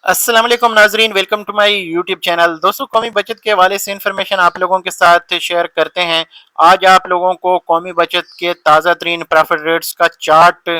अस्सलाम वालेकुम नाजरीन, welcome to my YouTube channel. दोस्तों, कौमी बचत के हवाले से इंफॉर्मेशन आप लोगों के साथ शेयर करते हैं। आज आप लोगों को कौमी बचत के ताज़ा तरीन प्रॉफिट रेट्स का चार्ट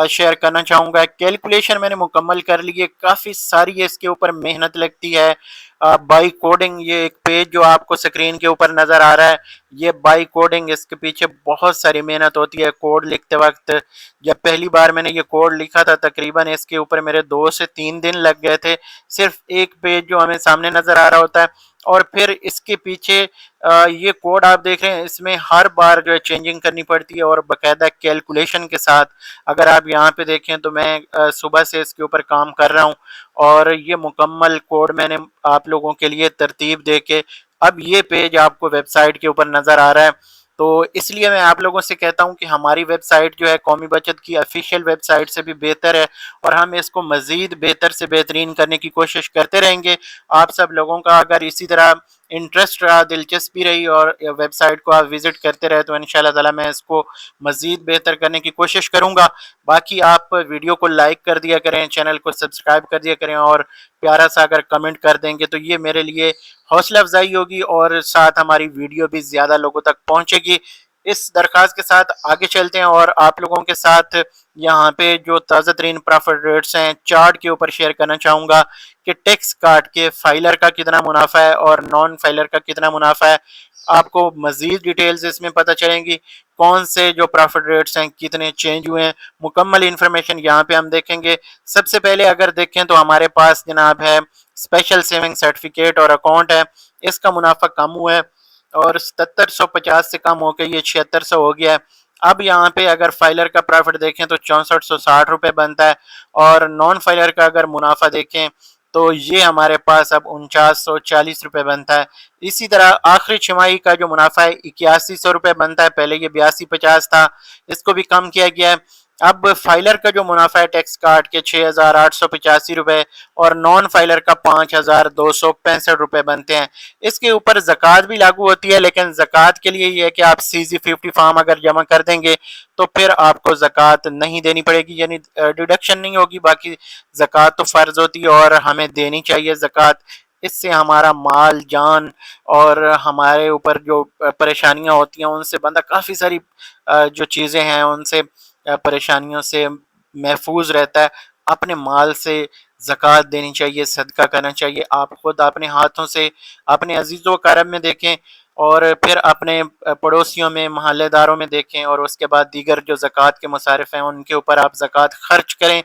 शेयर करना चाहूँगा। कैलकुलेशन मैंने मुकम्मल कर ली है, काफ़ी सारी इसके ऊपर मेहनत लगती है। बाई कोडिंग, ये एक पेज जो आपको स्क्रीन के ऊपर नज़र आ रहा है, ये बाई कोडिंग, इसके पीछे बहुत सारी मेहनत होती है कोड लिखते वक्त। जब पहली बार मैंने ये कोड लिखा था, तकरीबन इसके ऊपर मेरे 2 से 3 दिन लग गए थे, सिर्फ एक पेज जो हमें सामने नजर आ रहा होता है। और फिर इसके पीछे ये कोड आप देख रहे हैं, इसमें हर बार जो है चेंजिंग करनी पड़ती है और बाकायदा कैलकुलेशन के साथ। अगर आप यहाँ पे देखें तो मैं सुबह से इसके ऊपर काम कर रहा हूँ और ये मुकम्मल कोड मैंने आप लोगों के लिए तरतीब दे के अब ये पेज आपको वेबसाइट के ऊपर नजर आ रहा है। तो इसलिए मैं आप लोगों से कहता हूं कि हमारी वेबसाइट जो है कौमी बचत की ऑफिशियल वेबसाइट से भी बेहतर है और हम इसको मजीद बेहतर से बेहतरीन करने की कोशिश करते रहेंगे। आप सब लोगों का अगर इसी तरह इंटरेस्ट रहा, दिलचस्पी रही और वेबसाइट को आप विजिट करते रहे तो इंशाल्लाह ताला मैं इसको मजीद बेहतर करने की कोशिश करूंगा। बाकी आप वीडियो को लाइक कर दिया करें, चैनल को सब्सक्राइब कर दिया करें और प्यारा सा अगर कमेंट कर देंगे तो ये मेरे लिए हौसला अफजाई होगी और साथ हमारी वीडियो भी ज़्यादा लोगों तक पहुंचेगी। इस दरख्वास्त के साथ आगे चलते हैं और आप लोगों के साथ यहाँ पे जो ताज़ा तरीन प्रॉफिट रेट्स हैं चार्ट के ऊपर शेयर करना चाहूँगा कि टैक्स काट के फाइलर का कितना मुनाफा है और नॉन फाइलर का कितना मुनाफा है। आपको मजीद डिटेल्स इसमें पता चलेंगी, कौन से जो प्रॉफिट रेट्स हैं कितने चेंज हुए हैं, मुकम्मल इंफॉर्मेशन यहाँ पे हम देखेंगे। सबसे पहले अगर देखें तो हमारे पास जनाब है स्पेशल सेविंग सर्टिफिकेट और अकाउंट है। इसका मुनाफा कम हुआ है और 7750 से कम होकर ये 7600 हो गया है। अब यहाँ पे अगर फाइलर का प्रॉफिट देखें तो 6460 रुपये बनता है और नॉन फाइलर का अगर मुनाफा देखें तो ये हमारे पास अब 4940 रुपये बनता है। इसी तरह आखिरी छमाही का जो मुनाफा है 8100 रुपये बनता है, पहले ये 8250 था, इसको भी कम किया गया है। अब फाइलर का जो मुनाफा है टैक्स काट के 6885 रुपये और नॉन फाइलर का 5265 रुपये बनते हैं। इसके ऊपर ज़कात भी लागू होती है, लेकिन ज़कात के लिए ये है कि आप CZ50 फॉर्म अगर जमा कर देंगे तो फिर आपको ज़कात नहीं देनी पड़ेगी, यानी डिडक्शन नहीं होगी। बाकी ज़कात तो फ़र्ज होती है और हमें देनी चाहिए ज़कात। इससे हमारा माल जान और हमारे ऊपर जो परेशानियां होती हैं उनसे बंदा काफ़ी सारी जो चीज़ें हैं उनसे परेशानियों से महफूज रहता है। अपने माल से ज़कात देनी चाहिए, सदका करना चाहिए। आप खुद अपने हाथों से अपने अजीज़ों करम में देखें और फिर अपने पड़ोसियों में, महल्लेदारों में देखें और उसके बाद दीगर जो ज़कात के मुसारिफ हैं उनके ऊपर आप ज़कात खर्च करें।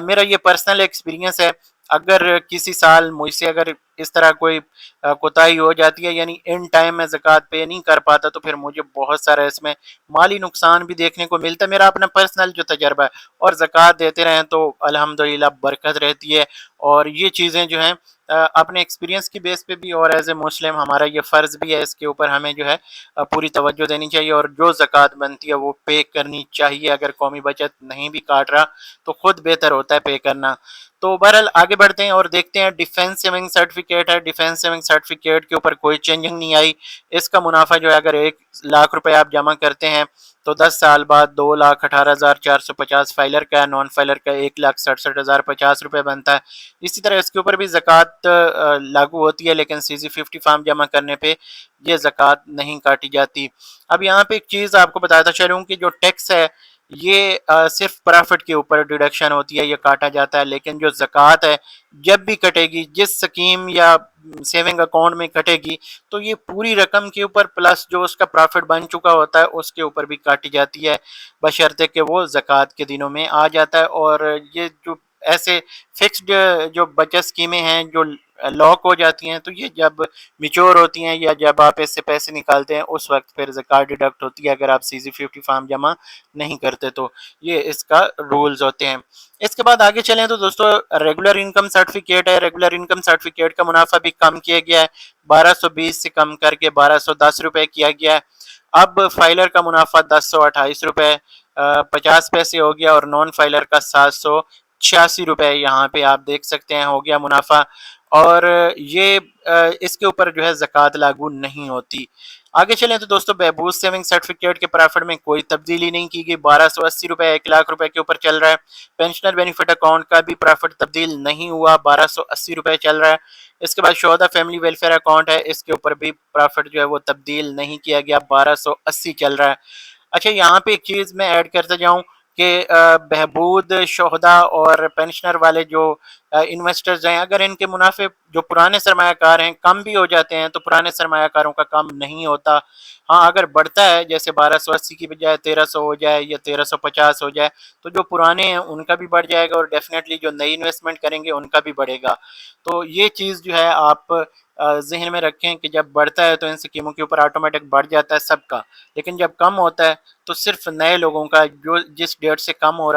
मेरा ये पर्सनल एक्सपीरियंस है। अगर किसी साल मुझसे अगर इस तरह कोई कोताही हो जाती है, यानी इन टाइम में ज़कात पे नहीं कर पाता, तो फिर मुझे बहुत सारा इसमें माली नुकसान भी देखने को मिलता है। मेरा अपना पर्सनल जो तजर्बा है, और ज़कात देते रहें तो अल्हम्दुलिल्लाह बरकत रहती है। और ये चीज़ें जो हैं अपने एक्सपीरियंस की बेस पे भी और एज ए मुस्लिम हमारा ये फ़र्ज़ भी है, इसके ऊपर हमें जो है पूरी तवज्जो देनी चाहिए और जो ज़कात बनती है वो पे करनी चाहिए। अगर कौमी बचत नहीं भी काट रहा तो खुद बेहतर होता है पे करना। तो बहरहाल आगे बढ़ते हैं और देखते हैं। डिफेंस सेविंग सर्टिफिकेट है, डिफेंस सेविंग सर्टिफिकेट के ऊपर कोई चेंजिंग नहीं आई। इसका मुनाफा जो है, अगर 1 लाख रुपए आप जमा करते हैं तो 10 साल बाद 2,18,450 फाइलर का, नॉन फाइलर का 1,67,050 बनता है। इसी तरह इसके ऊपर भी ज़कात लागू होती है, लेकिन CZ50 फॉर्म जमा करने पे ये ज़कात नहीं काटी जाती। अब यहाँ पे एक चीज़ आपको बताता चलूँ कि जो टैक्स है ये सिर्फ प्रॉफिट के ऊपर डिडक्शन होती है, ये काटा जाता है। लेकिन जो ज़कात है जब भी कटेगी, जिस स्कीम या सेविंग अकाउंट में कटेगी, तो ये पूरी रकम के ऊपर प्लस जो उसका प्रॉफिट बन चुका होता है उसके ऊपर भी काटी जाती है, बशर्ते कि वो ज़कात के दिनों में आ जाता है। और ये जो ऐसे फिक्स्ड जो बचत स्कीमें हैं जो लॉक हो जाती हैं, तो ये जब मिच्योर होती हैं या जब आप इससे पैसे निकालते हैं उस वक्त फिर ज़कात डिडक्ट होती है, अगर आप CZ50 फॉर्म जमा नहीं करते तो। ये इसका रूल्स होते हैं। इसके बाद आगे चलें तो दोस्तों, रेगुलर इनकम सर्टिफिकेट है। रेगुलर इनकम सर्टिफिकेट का मुनाफा भी कम किया गया है, 1220 से कम करके 1210 रुपये किया गया है। अब फाइलर का मुनाफा 1028 रुपये 50 पैसे हो गया और नॉन फाइलर का 786 रुपये यहाँ पे आप देख सकते हैं हो गया मुनाफा। और ये इसके ऊपर जो है ज़कात लागू नहीं होती। आगे चलें तो दोस्तों बहबूद सेविंग सर्टिफिकेट के प्रॉफिट में कोई तब्दीली नहीं की गई, 1280 रुपए 1 लाख रुपए के ऊपर चल रहा है। पेंशनर बेनिफिट अकाउंट का भी प्रॉफिट तब्दील नहीं हुआ, 1280 रुपए चल रहा है। इसके बाद शोहदा फैमिली वेलफेयर अकाउंट है, इसके ऊपर भी प्रॉफिट जो है वो तब्दील नहीं किया गया, 1280 चल रहा है। अच्छा, यहाँ पे एक चीज़ मैं ऐड करता जाऊँ कि बहबूद शोहदा और पेंशनर वाले जो इन्वेस्टर्स हैं, अगर इनके मुनाफे जो पुराने सरमायाकार हैं कम भी हो जाते हैं तो पुराने सरमायाकारों का कम नहीं होता। हाँ, अगर बढ़ता है जैसे 1280 की बजाय 1300 हो जाए या 1350 हो जाए तो जो पुराने हैं उनका भी बढ़ जाएगा और डेफिनेटली जो नई इन्वेस्टमेंट करेंगे उनका भी बढ़ेगा। तो ये चीज़ जो है आप जहन में रखें कि जब बढ़ता है तो इन स्कीमों के ऊपर ऑटोमेटिक बढ़ जाता है सबका, लेकिन जब कम होता है तो सिर्फ नए लोगों का जो जिस डेट से कम हो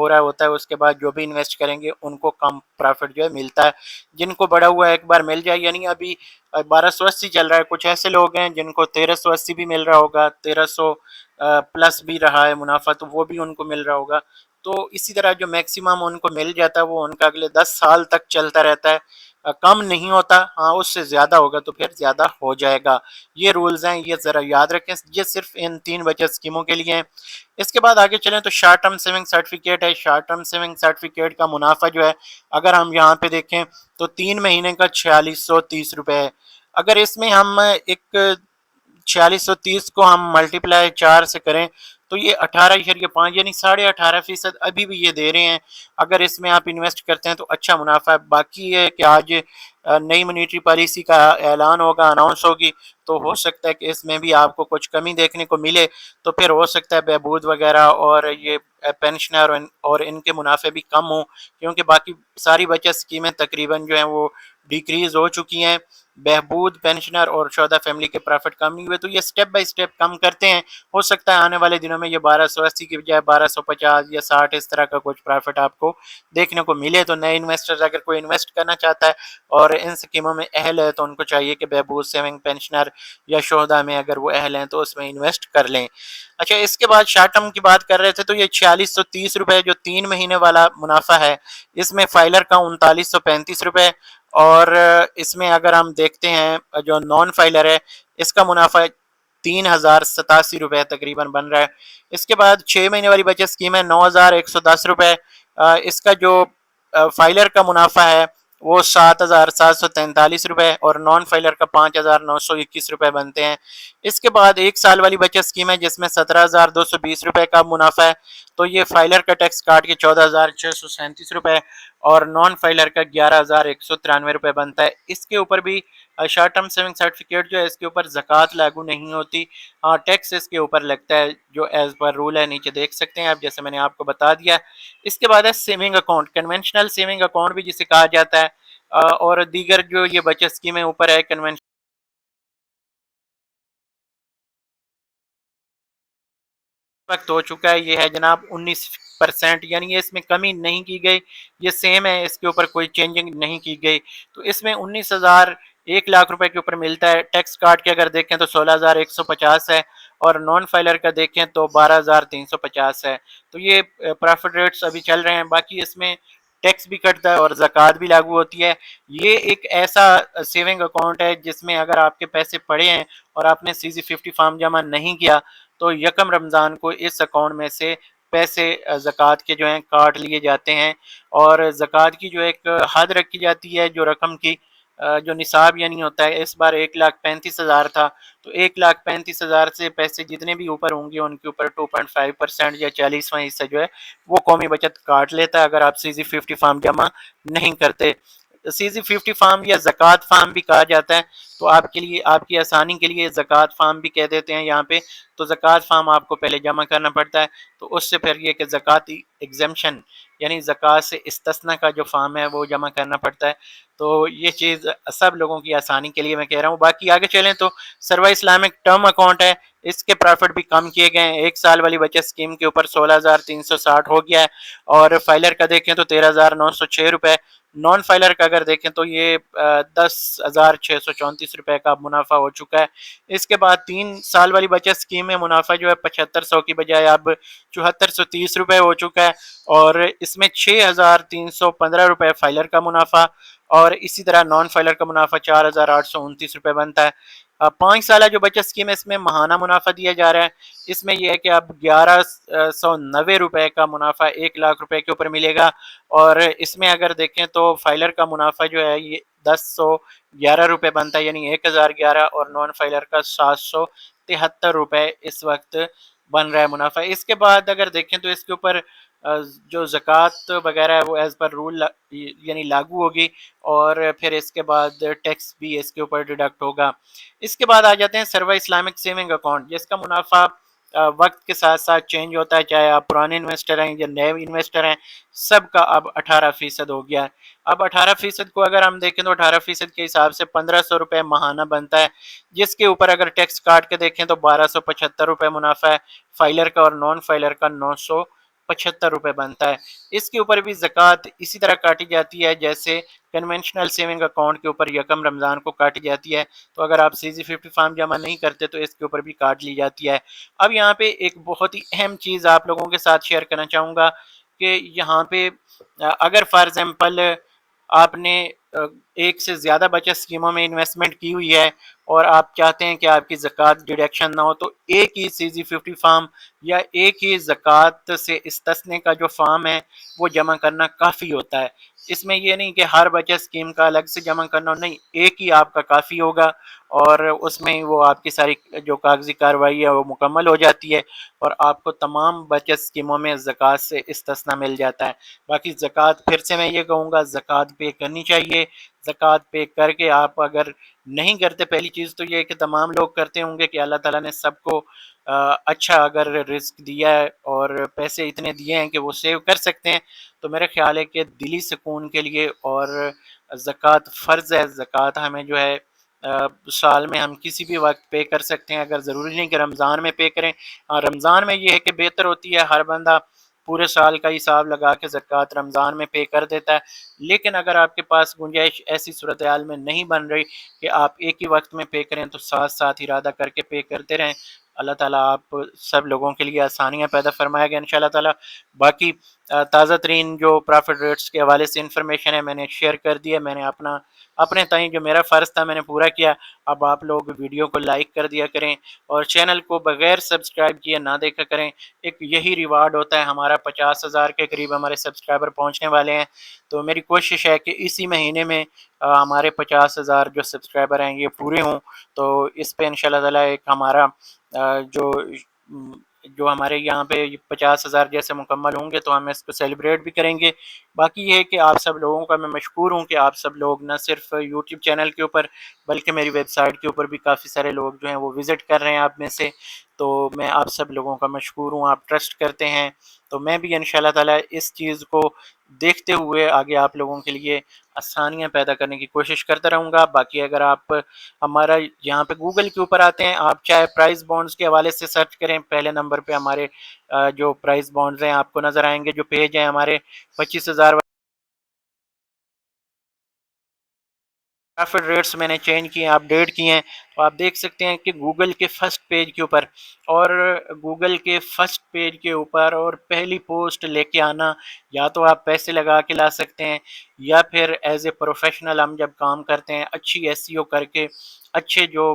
रहा होता है उसके बाद जो भी इन्वेस्ट करेंगे उनको कम प्रॉफिट जो है मिलता है। जिनको बढ़ा हुआ है एक बार मिल जाए, यानी अभी 1280 चल रहा है, कुछ ऐसे लोग हैं जिनको 1380 भी मिल रहा होगा, 1300 प्लस भी रहा है मुनाफा तो वो भी उनको मिल रहा होगा। तो इसी तरह जो मैक्सिमम उनको मिल जाता है वो उनका अगले 10 साल तक चलता रहता है, कम नहीं होता। हाँ, उससे ज़्यादा होगा तो फिर ज़्यादा हो जाएगा। ये रूल्स हैं, ये ज़रा याद रखें, ये सिर्फ इन 3 बचत स्कीमों के लिए हैं। इसके बाद आगे चलें तो शॉर्ट टर्म सेविंग सर्टिफिकेट है। शॉर्ट टर्म सेविंग सर्टिफिकेट का मुनाफा जो है अगर हम यहाँ पे देखें तो 3 महीने का 4630 रुपये है। अगर इसमें हम एक 4630 को हम मल्टीप्लाई 4 से करें तो ये 18.5 यानी 18.5% अभी भी ये दे रहे हैं। अगर इसमें आप इन्वेस्ट करते हैं तो अच्छा मुनाफा है। बाकी ये कि आज नई मॉनेटरी पॉलिसी का ऐलान होगा, अनाउंस होगी, तो हो सकता है कि इसमें भी आपको कुछ कमी देखने को मिले। तो फिर हो सकता है बहबूद वगैरह और ये पेंशनर और इनके मुनाफे भी कम हों, क्योंकि बाकी सारी बचत स्कीमें तकरीबन जो हैं वो डिक्रीज हो चुकी हैं। बहबूद, पेंशनर और शोहदा फैमिली के प्रॉफिट कम नहीं हुए, तो ये स्टेप बाय स्टेप कम करते हैं। हो सकता है आने वाले दिनों में ये 1280 की बजाय 1250 या 60 इस तरह का कुछ प्रॉफिट आपको देखने को मिले। तो नए इन्वेस्टर्स अगर कोई इन्वेस्ट करना चाहता है और इन स्कीमों में अहल है तो उनको चाहिए कि बहबूद सेविंग, पेंशनर या शोहदा में अगर वो अहल हैं तो उसमें इन्वेस्ट कर लें। अच्छा, इसके बाद शॉर्ट टर्म की बात कर रहे थे तो ये 4630 रुपये जो 3 महीने वाला मुनाफा है, इसमें फाइलर का 3935 रुपये, और इसमें अगर हम देखते हैं जो नॉन फाइलर है इसका मुनाफा 3087 रुपये तकरीबन बन रहा है। इसके बाद 6 महीने वाली बचत स्कीम है 9110 रुपये। इसका जो फाइलर का मुनाफा है वो 7743 रुपये और नॉन फाइलर का 5921 रुपये बनते हैं। इसके बाद 1 साल वाली बचत स्कीम है जिसमें 17220 रुपये का मुनाफा है, तो ये फाइलर का टैक्स काट के 14637 रुपये और नॉन फाइलर का 11193 रुपये बनता है। इसके ऊपर भी शॉर्ट टर्म सेविंग सर्टिफिकेट जो है इसके ऊपर ज़कात लागू नहीं होती। हाँ, टैक्स इसके ऊपर लगता है जो एज पर रूल है, नीचे देख सकते हैं आप, जैसे मैंने आपको बता दिया। इसके बाद है saving account, conventional saving account भी जिसे कहा जाता है, और दीगर जो ये बचत स्कीमें ऊपर है कन्वेंशन वक्त हो चुका है, ये है जनाब 19%, यानी ये इसमें कमी नहीं की गई, ये सेम है, इसके ऊपर कोई चेंजिंग नहीं की गई। तो इसमें 19,000 1 लाख रुपए के ऊपर मिलता है। टैक्स काट के अगर देखें तो 16,150 है और नॉन फाइलर का देखें तो 12,350 है। तो ये प्रॉफिट रेट्स अभी चल रहे हैं। बाकी इसमें टैक्स भी कटता है और ज़कात भी लागू होती है। ये एक ऐसा सेविंग अकाउंट है जिसमें अगर आपके पैसे पड़े हैं और आपने CZ50 फॉर्म जमा नहीं किया तो यकम रमज़ान को इस अकाउंट में से पैसे ज़कात के जो हैं काट लिए जाते हैं। और ज़कात की जो एक हद रखी जाती है, जो रकम की जो निसाब यानी होता है, इस बार 1,35,000 था, तो 1,35,000 से पैसे जितने भी ऊपर होंगे उनके ऊपर 2.5% या 40वां हिस्सा जो है वो कौमी बचत काट लेता है अगर आप CZ50 फॉर्म जमा नहीं करते। CZ50 फार्म या ज़कात फार्म भी कहा जाता है, तो आपके लिए, आपकी आसानी के लिए ज़कात फार्म भी कह देते हैं यहाँ पे। तो ज़कात फार्म आपको पहले जमा करना पड़ता है, तो उससे फिर ये कि ज़काती एग्जेम्पशन यानी ज़कात से इस्तिस्ना का जो फार्म है वो जमा करना पड़ता है। तो ये चीज़ सब लोगों की आसानी के लिए मैं कह रहा हूँ। बाकी आगे चलें तो सर्वा इस्लामिक टर्म अकाउंट है, इसके प्रॉफिट भी कम किए गए हैं। 1 साल वाली बचत स्कीम के ऊपर 16,360 हो गया है और फाइलर का देखें तो 13,906 रुपये। नॉन फाइलर का अगर देखें तो ये 10,634 रुपये का मुनाफा हो चुका है। इसके बाद 3 साल वाली बचत स्कीम में मुनाफा जो है 7500 की बजाय अब 7430 रुपये हो चुका है और इसमें 6,315 रुपये फाइलर का मुनाफा और इसी तरह नॉन फाइलर का मुनाफा 4,829 रुपये बनता है। 5 سالہ جو بچت اسکیم ہے اس میں ماہانہ منافع دیا جا رہا ہے۔ اس میں یہ ہے کہ اب 1190 کا منافع 1 لاکھ روپے کے اوپر ملے گا، اور اس میں اگر دیکھیں تو فائلر کا منافع جو ہے یہ 1011 روپے بنتا ہے، یعنی 1011، اور نان فائلر کا 773 روپے اس وقت بن رہا ہے منافع۔ اس کے بعد اگر دیکھیں تو اس کے اوپر جو زکوٰۃ وغیرہ ہے وہ ایز پر رول یعنی لاگو ہوگی، اور پھر اس کے بعد ٹیکس بھی اس کے اوپر ڈیڈکٹ ہوگا۔ اس کے بعد آ جاتے ہیں سروا اسلامک سیونگ اکاؤنٹ، جس کا منافع وقت کے ساتھ ساتھ چینج ہوتا ہے، چاہے آپ پرانے انویسٹر ہیں یا نئے انویسٹر ہیں، سب کا اب 18% ہو گیا ہے۔ اب 18% کو اگر ہم دیکھیں تو 18% کے حساب سے 1500 روپے ماہانہ بنتا ہے، جس کے اوپر اگر ٹیکس کاٹ کے دیکھیں تو 1275 روپے منافع ہے فائلر کا، اور نان فائلر کا 975 روپے بنتا ہے۔ اس کے اوپر بھی زکوٰۃ اسی طرح کاٹی جاتی ہے جیسے کنونشنل سیونگ اکاؤنٹ کے اوپر یکم رمضان کو کاٹی جاتی ہے، تو اگر آپ CZ50 فارم جمع نہیں کرتے تو اس کے اوپر بھی کاٹ لی جاتی ہے۔ اب یہاں پہ ایک بہت ہی اہم چیز آپ لوگوں کے ساتھ شیئر کرنا چاہوں گا کہ یہاں پہ اگر فار ایگزامپل آپ نے ایک سے زیادہ بچت اسکیموں میں انویسٹمنٹ کی ہوئی ہے اور آپ چاہتے ہیں کہ آپ کی زکوٰۃ ڈیڈکشن نہ ہو، تو ایک ہی CZ50 فارم یا ایک ہی زکوٰۃ سے استثنی کا جو فارم ہے وہ جمع کرنا کافی ہوتا ہے۔ اس میں یہ نہیں کہ ہر بچت اسکیم کا الگ سے جمع کرنا ہو، نہیں، ایک ہی آپ کا کافی ہوگا، اور اس میں وہ آپ کی ساری جو کاغذی کارروائی ہے وہ مکمل ہو جاتی ہے، اور آپ کو تمام بچت اسکیموں میں زکوٰۃ سے استثنا مل جاتا ہے۔ باقی زکوٰۃ پھر سے میں یہ کہوں گا زکوٰۃ پے کرنی چاہیے۔ زکوٰۃ پے کر کے آپ اگر نہیں کرتے، پہلی چیز تو یہ ہے کہ تمام لوگ کرتے ہوں گے کہ اللہ تعالیٰ نے سب کو اچھا اگر رزق دیا ہے اور پیسے اتنے دیے ہیں کہ وہ سیو کر سکتے ہیں، تو میرا خیال ہے کہ دلی سکون کے لیے، اور زکوٰۃ فرض ہے، زکوٰۃ ہمیں جو ہے سال میں ہم کسی بھی وقت پے کر سکتے ہیں، اگر ضروری نہیں کہ رمضان میں پے کریں۔ رمضان میں یہ ہے کہ بہتر ہوتی ہے ہر بندہ پورے سال کا حساب لگا کے زکوٰۃ رمضان میں پے کر دیتا ہے، لیکن اگر آپ کے پاس گنجائش ایسی صورتحال میں نہیں بن رہی کہ آپ ایک ہی وقت میں پے کریں، تو ساتھ ساتھ ارادہ کر کے پے کرتے رہیں۔ اللہ تعالیٰ آپ سب لوگوں کے لیے آسانیاں پیدا فرمائے گا انشاءاللہ تعالیٰ۔ باقی تازہ ترین جو پرافٹ ریٹس کے حوالے سے انفارمیشن ہے میں نے شیئر کر دی ہے، میں نے اپنے تئیں جو میرا فرض تھا میں نے پورا کیا۔ اب آپ لوگ ویڈیو کو لائک کر دیا کریں، اور چینل کو بغیر سبسکرائب کیے نہ دیکھا کریں۔ ایک یہی ریوارڈ ہوتا ہے ہمارا، 50,000 کے قریب ہمارے سبسکرائبر پہنچنے والے ہیں، تو میری کوشش ہے کہ اسی مہینے میں ہمارے 50,000 جو سبسکرائبر ہیں یہ پورے ہوں، تو اس پہ انشاءاللہ تعالیٰ ایک ہمارا جو جو ہمارے یہاں پہ 50,000 جیسے مکمل ہوں گے تو ہم اس کو سیلیبریٹ بھی کریں گے۔ باقی یہ ہے کہ آپ سب لوگوں کا میں مشکور ہوں کہ آپ سب لوگ نہ صرف یوٹیوب چینل کے اوپر بلکہ میری ویب سائٹ کے اوپر بھی کافی سارے لوگ جو ہیں وہ وزٹ کر رہے ہیں آپ میں سے، تو میں آپ سب لوگوں کا مشکور ہوں، آپ ٹرسٹ کرتے ہیں، تو میں بھی انشاءاللہ تعالیٰ اس چیز کو دیکھتے ہوئے آگے آپ لوگوں کے لیے آسانیاں پیدا کرنے کی کوشش کرتا رہوں گا۔ باقی اگر آپ ہمارا یہاں پہ گوگل کے اوپر آتے ہیں، آپ چاہے پرائز بانڈز کے حوالے سے سرچ کریں، پہلے نمبر پہ ہمارے جو پرائز بانڈز ہیں آپ کو نظر آئیں گے، جو پیج ہیں ہمارے 25,000 پرافٹ ریٹس میں نے چینج کیے ہیں، اپڈیٹ کیے ہیں، تو آپ دیکھ سکتے ہیں کہ گوگل کے فرسٹ پیج کے اوپر، اور گوگل کے فرسٹ پیج کے اوپر اور پہلی پوسٹ لے کے آنا، یا تو آپ پیسے لگا کے لا سکتے ہیں، یا پھر ایز اے پروفیشنل ہم جب کام کرتے ہیں اچھی SEO کر کے، اچھے جو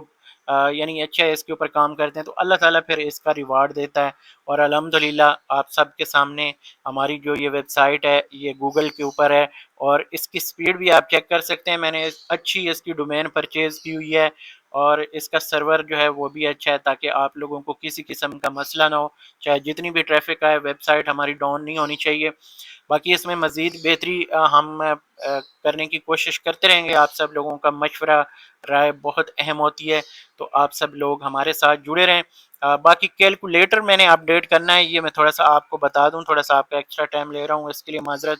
یعنی اچھا اس کے اوپر کام کرتے ہیں، تو اللہ تعالیٰ پھر اس کا ریوارڈ دیتا ہے۔ اور الحمدللہ آپ سب کے سامنے ہماری جو یہ ویب سائٹ ہے یہ گوگل کے اوپر ہے، اور اس کی سپیڈ بھی آپ چیک کر سکتے ہیں، میں نے اچھی اس کی ڈومین پرچیز کی ہوئی ہے، اور اس کا سرور جو ہے وہ بھی اچھا ہے، تاکہ آپ لوگوں کو کسی قسم کا مسئلہ نہ ہو، چاہے جتنی بھی ٹریفک آئے ویب سائٹ ہماری ڈاؤن نہیں ہونی چاہیے۔ باقی اس میں مزید بہتری ہم کرنے کی کوشش کرتے رہیں گے، آپ سب لوگوں کا مشورہ رائے بہت اہم ہوتی ہے، تو آپ سب لوگ ہمارے ساتھ جڑے رہیں۔ باقی کیلکولیٹر میں نے اپڈیٹ کرنا ہے، یہ میں تھوڑا سا آپ کو بتا دوں، تھوڑا سا آپ کا ایکسٹرا ٹائم لے رہا ہوں اس کے لیے معذرت۔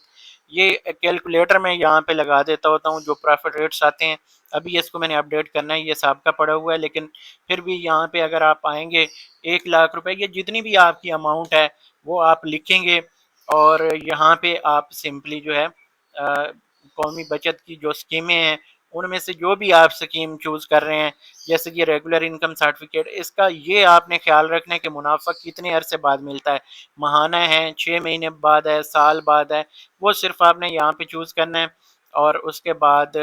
یہ کیلکولیٹر میں یہاں پہ لگا دیتا ہوتا ہوں جو پرافٹ ریٹس آتے ہیں، ابھی اس کو میں نے اپڈیٹ کرنا ہے، یہ سابقہ پڑا ہوا ہے، لیکن پھر بھی یہاں پہ اگر آپ آئیں گے 1 لاکھ روپے یا جتنی بھی آپ کی اماؤنٹ ہے وہ آپ لکھیں گے، اور یہاں پہ آپ سمپلی جو ہے قومی بچت کی جو اسکیمیں ہیں ان میں سے جو بھی آپ اسکیم چوز کر رہے ہیں، جیسے کہ ریگولر انکم سرٹیفکیٹ، اس کا یہ آپ نے خیال رکھنا ہے کہ منافع کتنے عرصے بعد ملتا ہے، ماہانہ ہے، 6 مہینے بعد ہے، سال بعد ہے، وہ صرف آپ نے یہاں پہ چوز کرنا ہے، اور اس کے بعد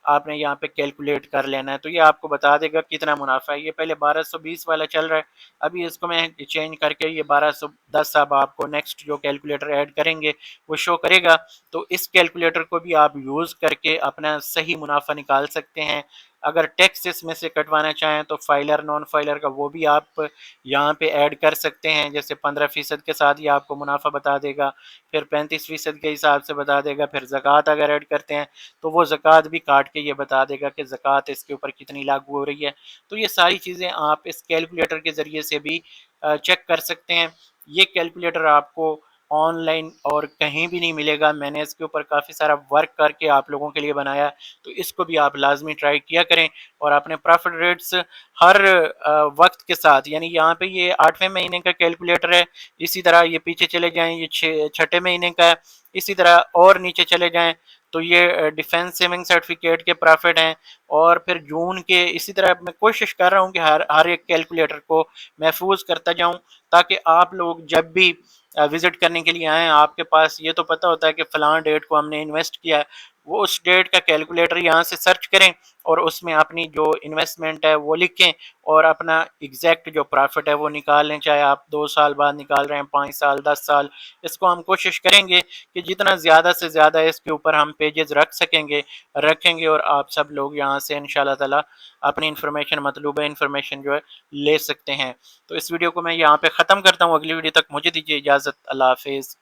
آپ نے یہاں پہ کیلکولیٹ کر لینا ہے، تو یہ آپ کو بتا دے گا کتنا منافع ہے۔ یہ پہلے 1220 والا چل رہا ہے، ابھی اس کو میں چینج کر کے یہ 1210 اب آپ کو نیکسٹ جو کیلکولیٹر ایڈ کریں گے وہ شو کرے گا۔ تو اس کیلکولیٹر کو بھی آپ یوز کر کے اپنا صحیح منافع نکال سکتے ہیں۔ اگر ٹیکس اس میں سے کٹوانا چاہیں تو فائلر نان فائلر کا وہ بھی آپ یہاں پہ ایڈ کر سکتے ہیں، جیسے 15% کے ساتھ یہ آپ کو منافع بتا دے گا، پھر 35% کے حساب سے بتا دے گا، پھر زکوٰۃ اگر ایڈ کرتے ہیں تو وہ زکوٰۃ بھی کاٹ کے یہ بتا دے گا کہ زکوٰۃ اس کے اوپر کتنی لاگو ہو رہی ہے۔ تو یہ ساری چیزیں آپ اس کیلکولیٹر کے ذریعے سے بھی چیک کر سکتے ہیں۔ یہ کیلکولیٹر آپ کو آن لائن اور کہیں بھی نہیں ملے گا، میں نے اس کے اوپر کافی سارا ورک کر کے آپ لوگوں کے لیے بنایا، تو اس کو بھی آپ لازمی ٹرائی کیا کریں اور اپنے پروفٹ ریٹس ہر وقت کے ساتھ، یعنی یہاں پہ یہ 8ویں مہینے کا کیلکولیٹر ہے، اسی طرح یہ پیچھے چلے جائیں یہ چھٹے مہینے کا ہے، اسی طرح اور نیچے چلے جائیں تو یہ ڈیفینس سیونگ سرٹیفکیٹ کے پرافٹ ہیں، اور پھر جون کے اسی طرح میں کوشش کر رہا ہوں کہ ہر ایک کیلکولیٹر کو محفوظ کرتا جاؤں، تاکہ آپ لوگ جب بھی وزٹ کرنے کے لیے آئیں آپ کے پاس یہ تو پتہ ہوتا ہے کہ فلاں ڈیٹ کو ہم نے انویسٹ کیا ہے، وہ اس ڈیٹ کا کیلکولیٹر یہاں سے سرچ کریں اور اس میں اپنی جو انویسٹمنٹ ہے وہ لکھیں اور اپنا ایگزیکٹ جو پرافٹ ہے وہ نکال لیں، چاہے آپ 2 سال بعد نکال رہے ہیں، 5 سال، 10 سال۔ اس کو ہم کوشش کریں گے کہ جتنا زیادہ سے زیادہ اس کے اوپر ہم پیجز رکھیں گے اور آپ سب لوگ یہاں سے انشاءاللہ تعالی اپنی انفارمیشن، مطلوبہ انفارمیشن جو ہے لے سکتے ہیں۔ تو اس ویڈیو کو میں یہاں پہ ختم کرتا ہوں، اگلی ویڈیو تک مجھے دیجیے اجازت، اللہ حافظ۔